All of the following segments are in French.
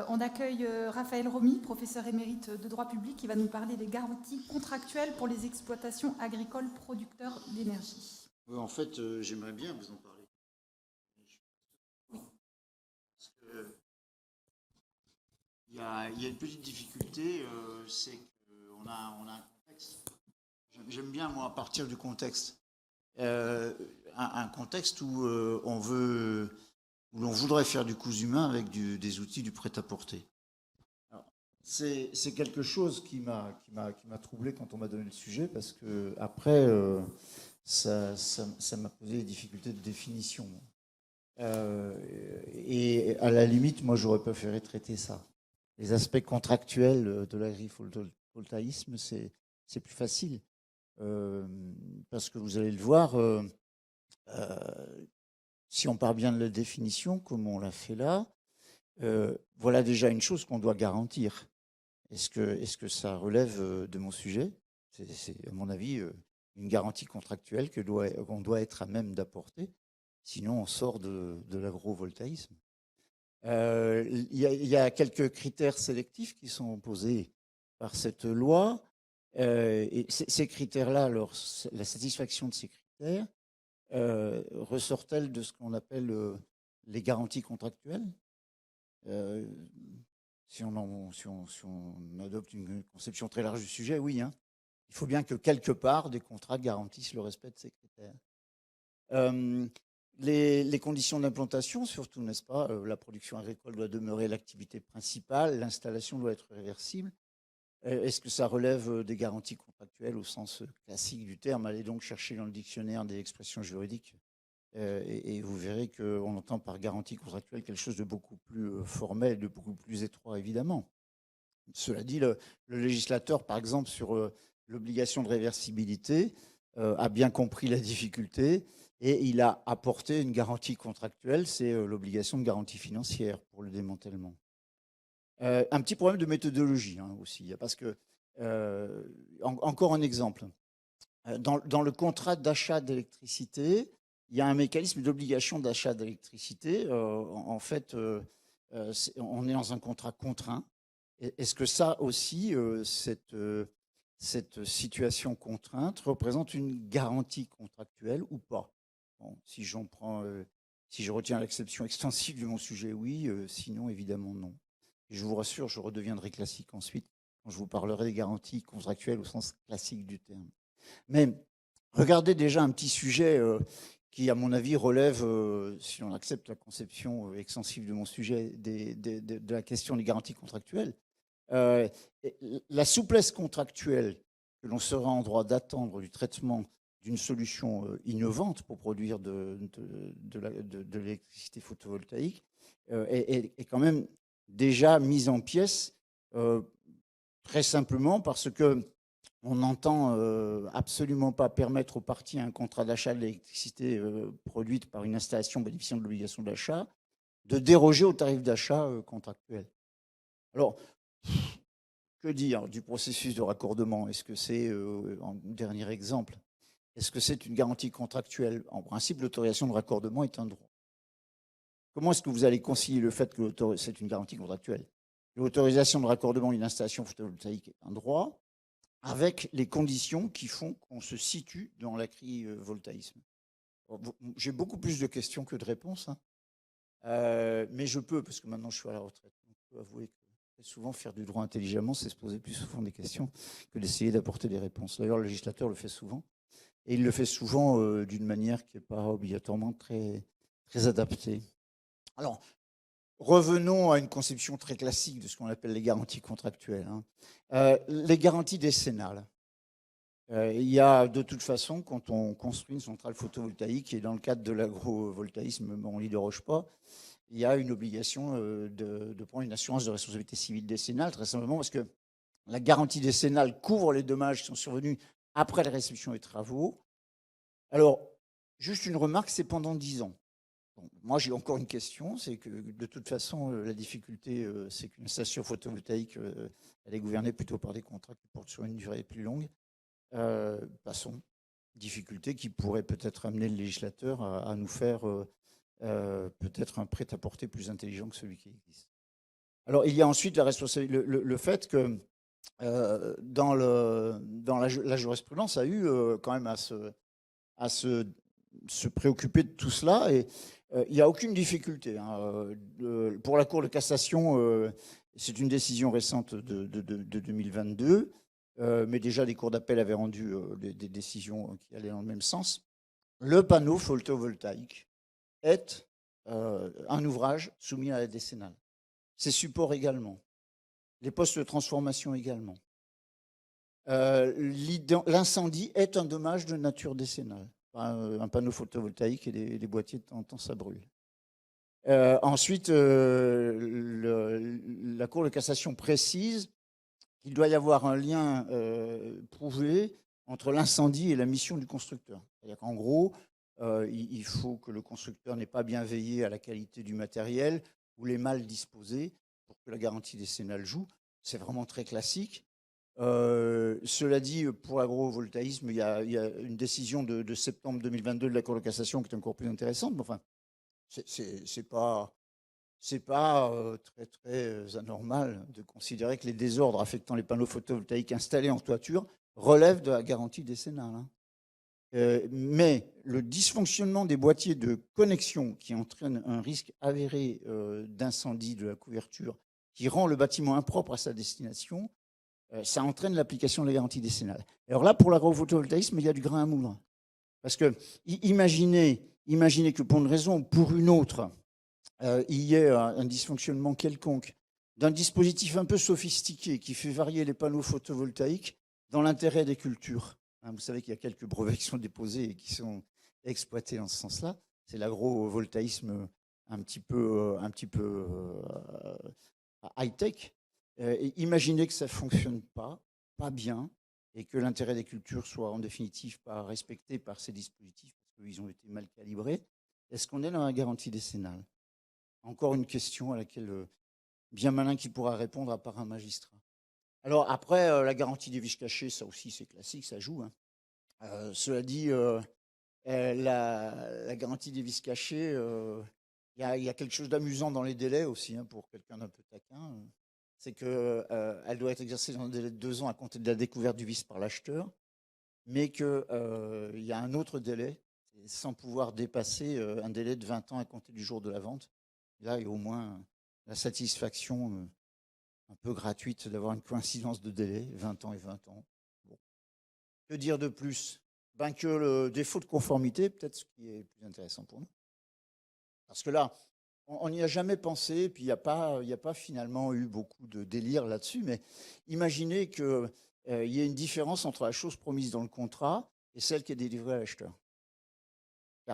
On accueille Raphaël Romy, professeur émérite de droit public, qui va nous parler des garanties contractuelles pour les exploitations agricoles producteurs d'énergie. En fait, j'aimerais bien vous en parler. Parce que il y a une petite difficulté, c'est qu'on a un contexte. J'aime bien, moi, partir du contexte. Un contexte où où l'on voudrait faire du cousu humain avec des outils du prêt-à-porter. Alors, c'est quelque chose qui m'a troublé quand on m'a donné le sujet, parce que après, ça m'a posé des difficultés de définition. Et à la limite, moi, j'aurais préféré traiter ça. Les aspects contractuels de l'agrivoltaïsme, c'est plus facile. Parce que vous allez le voir, si on part bien de la définition, comme on l'a fait là, voilà déjà une chose qu'on doit garantir. Est-ce que ça relève de mon sujet? C'est, à mon avis, une garantie contractuelle qu'on doit être à même d'apporter. Sinon, on sort de l'agrovoltaïsme. Il y a quelques critères sélectifs qui sont posés par cette loi. Et ces critères-là, alors, la satisfaction de ces critères ressort-elle de ce qu'on appelle les garanties contractuelles? Si on adopte une conception très large du sujet, oui. Hein. Il faut bien que quelque part, des contrats garantissent le respect de ces critères. Les conditions d'implantation, surtout, n'est-ce pas? La production agricole doit demeurer l'activité principale, l'installation doit être réversible. Est-ce que ça relève des garanties contractuelles au sens classique du terme? Allez donc chercher dans le dictionnaire des expressions juridiques et vous verrez qu'on entend par garantie contractuelle quelque chose de beaucoup plus formel, de beaucoup plus étroit, évidemment. Cela dit, le législateur, par exemple, sur l'obligation de réversibilité, a bien compris la difficulté et il a apporté une garantie contractuelle, c'est l'obligation de garantie financière pour le démantèlement. Un petit problème de méthodologie aussi, parce que, encore un exemple, dans le contrat d'achat d'électricité, il y a un mécanisme d'obligation d'achat d'électricité. En fait, on est dans un contrat contraint. Est-ce que ça aussi, cette situation contrainte représente une garantie contractuelle ou pas? Bon, si je retiens l'exception extensive de mon sujet, oui. Sinon, évidemment, non. Et je vous rassure, je redeviendrai classique ensuite quand je vous parlerai des garanties contractuelles au sens classique du terme. Mais regardez déjà un petit sujet qui, à mon avis, relève, si on accepte la conception extensive de mon sujet, de la question des garanties contractuelles. La souplesse contractuelle que l'on sera en droit d'attendre du traitement d'une solution innovante pour produire de l'électricité photovoltaïque est quand même déjà mise en pièces très simplement parce que on n'entend absolument pas permettre aux parties un contrat d'achat d'électricité produite par une installation bénéficiant de l'obligation d'achat de déroger au tarif d'achat contractuel. Alors, que dire du processus de raccordement? Est-ce que c'est, en dernier exemple, est-ce que c'est une garantie contractuelle? En principe, l'autorisation de raccordement est un droit. Comment est-ce que vous allez concilier le fait que c'est une garantie contractuelle? L'autorisation de raccordement d'une installation photovoltaïque est un droit, avec les conditions qui font qu'on se situe dans l'agrivoltaïsme. J'ai beaucoup plus de questions que de réponses, hein. Mais je peux, parce que maintenant je suis à la retraite. Donc je peux avouer que souvent faire du droit intelligemment, c'est se poser plus souvent des questions que d'essayer d'apporter des réponses. D'ailleurs, le législateur le fait souvent, et il le fait souvent d'une manière qui n'est pas obligatoirement très, très adaptée. Alors, revenons à une conception très classique de ce qu'on appelle les garanties contractuelles. Les garanties décennales. Il y a de toute façon, quand on construit une centrale photovoltaïque, et dans le cadre de l'agrovoltaïsme, on n'y déroge pas, il y a une obligation de prendre une assurance de responsabilité civile décennale, très simplement parce que la garantie décennale couvre les dommages qui sont survenus après la réception des travaux. Alors, juste une remarque, c'est pendant 10 ans. Bon, moi, j'ai encore une question, c'est que de toute façon, la difficulté, c'est qu'une station photovoltaïque, elle est gouvernée plutôt par des contrats qui portent sur une durée plus longue. Passons. Difficulté qui pourrait peut-être amener le législateur à nous faire peut-être un prêt-à-porter plus intelligent que celui qui existe. Alors, il y a ensuite la responsabilité, le fait que dans la jurisprudence a eu quand même à se préoccuper de tout cela. Et il n'y a aucune difficulté, hein. Pour la Cour de cassation, c'est une décision récente de 2022, mais déjà les cours d'appel avaient rendu des décisions qui allaient dans le même sens. Le panneau photovoltaïque est un ouvrage soumis à la décennale. Ses supports également. Les postes de transformation également. L'incendie est un dommage de nature décennale. Un panneau photovoltaïque et des boîtiers, de temps en temps, ça brûle. Ensuite, la Cour de cassation précise qu'il doit y avoir un lien prouvé entre l'incendie et la mission du constructeur. C'est-à-dire qu'en gros, il faut que le constructeur n'ait pas bien veillé à la qualité du matériel ou les mal disposés pour que la garantie décennale joue. C'est vraiment très classique. Cela dit, pour l'agrovoltaïsme, il y a une décision de septembre 2022 de la Cour de cassation qui est encore plus intéressante. Mais enfin, c'est pas très très anormal de considérer que les désordres affectant les panneaux photovoltaïques installés en toiture relèvent de la garantie décennale, hein. Mais le dysfonctionnement des boîtiers de connexion qui entraîne un risque avéré d'incendie de la couverture, qui rend le bâtiment impropre à sa destination, ça entraîne l'application de la garantie décennale. Alors là, pour l'agrovoltaïsme, il y a du grain à moudre. Parce que imaginez que pour une raison ou pour une autre, il y ait un dysfonctionnement quelconque d'un dispositif un peu sophistiqué qui fait varier les panneaux photovoltaïques dans l'intérêt des cultures. Vous savez qu'il y a quelques brevets qui sont déposés et qui sont exploités dans ce sens-là. C'est l'agrovoltaïsme un petit peu high-tech. Imaginez que ça ne fonctionne pas bien, et que l'intérêt des cultures soit en définitive pas respecté par ces dispositifs parce qu'ils ont été mal calibrés. Est-ce qu'on est dans la garantie décennale? Encore une question à laquelle bien malin qui pourra répondre à part un magistrat. Alors après, la garantie des vices cachés, ça aussi c'est classique, ça joue, hein. Cela dit, la garantie des vices cachés, il y a quelque chose d'amusant dans les délais aussi, hein, pour quelqu'un d'un peu taquin. C'est qu'elle doit être exercée dans un délai de 2 ans à compter de la découverte du vice par l'acheteur, mais qu'il y a un autre délai, sans pouvoir dépasser un délai de 20 ans à compter du jour de la vente. Là, il y a au moins la satisfaction un peu gratuite d'avoir une coïncidence de délai, 20 ans et 20 ans. Bon. Que dire de plus? Que le défaut de conformité, peut-être ce qui est plus intéressant pour nous. Parce que là, on n'y a jamais pensé, puis il n'y a pas finalement eu beaucoup de délire là-dessus, mais imaginez qu'il y ait une différence entre la chose promise dans le contrat et celle qui est délivrée à l'acheteur.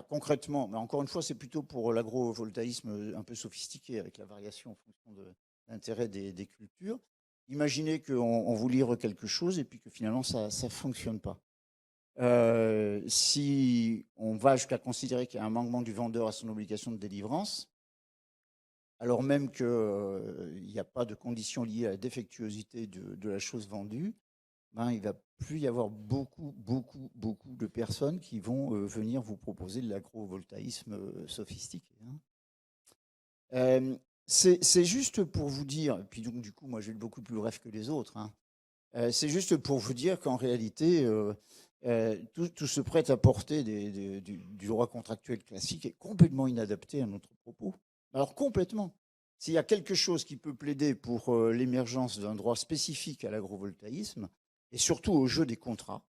Concrètement, mais encore une fois, c'est plutôt pour l'agrovoltaïsme un peu sophistiqué, avec la variation en fonction de l'intérêt des cultures. Imaginez qu'on vous livre quelque chose et puis que finalement ça ne fonctionne pas. Si on va jusqu'à considérer qu'il y a un manquement du vendeur à son obligation de délivrance, alors même qu'il n'y a pas de conditions liées à la défectuosité de la chose vendue, il ne va plus y avoir beaucoup de personnes qui vont venir vous proposer de l'agrovoltaïsme sophistiqué, hein. C'est juste pour vous dire, et puis donc du coup moi je vais être beaucoup plus bref que les autres, hein. C'est juste pour vous dire qu'en réalité tout se prête à porter du droit contractuel classique est complètement inadapté à notre propos. Alors complètement. S'il y a quelque chose qui peut plaider pour l'émergence d'un droit spécifique à l'agrovoltaïsme, et surtout au jeu des contrats,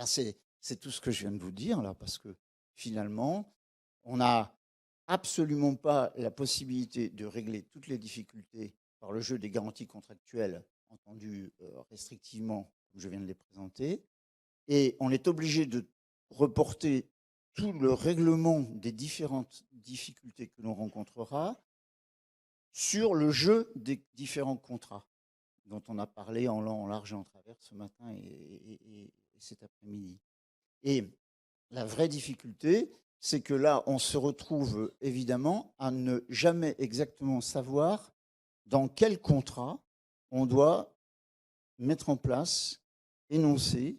c'est tout ce que je viens de vous dire là, parce que finalement, on n'a absolument pas la possibilité de régler toutes les difficultés par le jeu des garanties contractuelles, entendues restrictivement, comme je viens de les présenter, et on est obligé de reporter tout le règlement des différentes difficultés que l'on rencontrera sur le jeu des différents contrats dont on a parlé en long, en large et en travers ce matin et cet après-midi. Et la vraie difficulté, c'est que là, on se retrouve évidemment à ne jamais exactement savoir dans quel contrat on doit mettre en place, énoncer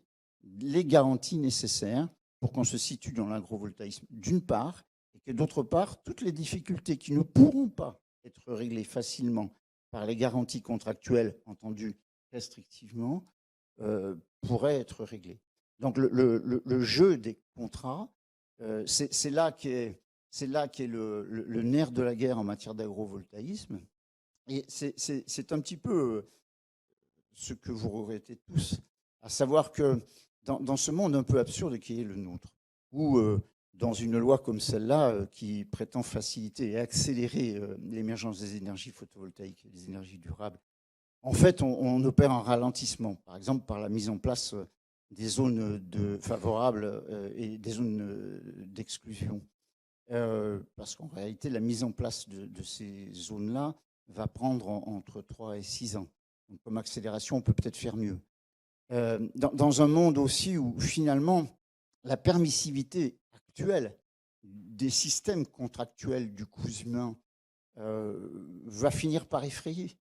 les garanties nécessaires pour qu'on se situe dans l'agrovoltaïsme d'une part, et que d'autre part, toutes les difficultés qui ne pourront pas être réglées facilement par les garanties contractuelles, entendues restrictivement, pourrait être réglé. Donc le jeu des contrats, c'est là qu'est le nerf de la guerre en matière d'agrovoltaïsme. Et c'est un petit peu ce que vous regrettez tous, à savoir que dans ce monde un peu absurde qui est le nôtre, où dans une loi comme celle-là, qui prétend faciliter et accélérer l'émergence des énergies photovoltaïques et des énergies durables, en fait, on opère un ralentissement, par exemple par la mise en place des zones favorables et des zones d'exclusion. Parce qu'en réalité, la mise en place de ces zones-là va prendre entre 3 et 6 ans. Donc, comme accélération, on peut peut-être faire mieux. Dans un monde aussi où finalement la permissivité actuelle des systèmes contractuels du CUSMA va finir par effrayer.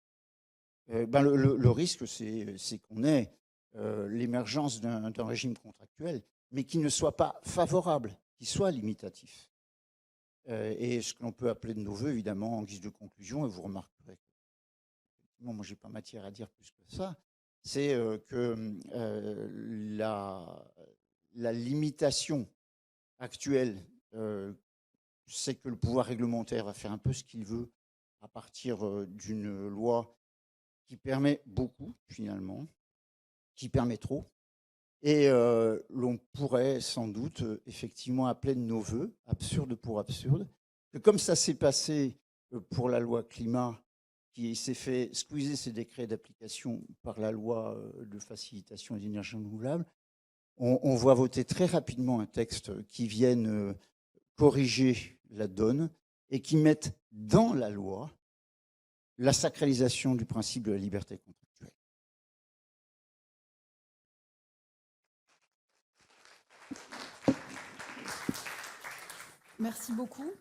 Le risque, c'est qu'on ait l'émergence d'un régime contractuel, mais qui ne soit pas favorable, qui soit limitatif. Et ce que l'on peut appeler de nos voeux, évidemment, en guise de conclusion, et vous remarquerez que moi, je n'ai pas matière à dire plus que ça, c'est que la limitation actuelle, c'est que le pouvoir réglementaire va faire un peu ce qu'il veut à partir d'une loi qui permet beaucoup, finalement, qui permet trop. Et l'on pourrait sans doute effectivement appeler de nos voeux, absurde pour absurde, que comme ça s'est passé pour la loi climat, qui s'est fait squeezer ses décrets d'application par la loi de facilitation des énergies renouvelables, on voit voter très rapidement un texte qui vienne corriger la donne et qui mette dans la loi la sacralisation du principe de la liberté contractuelle. Merci beaucoup.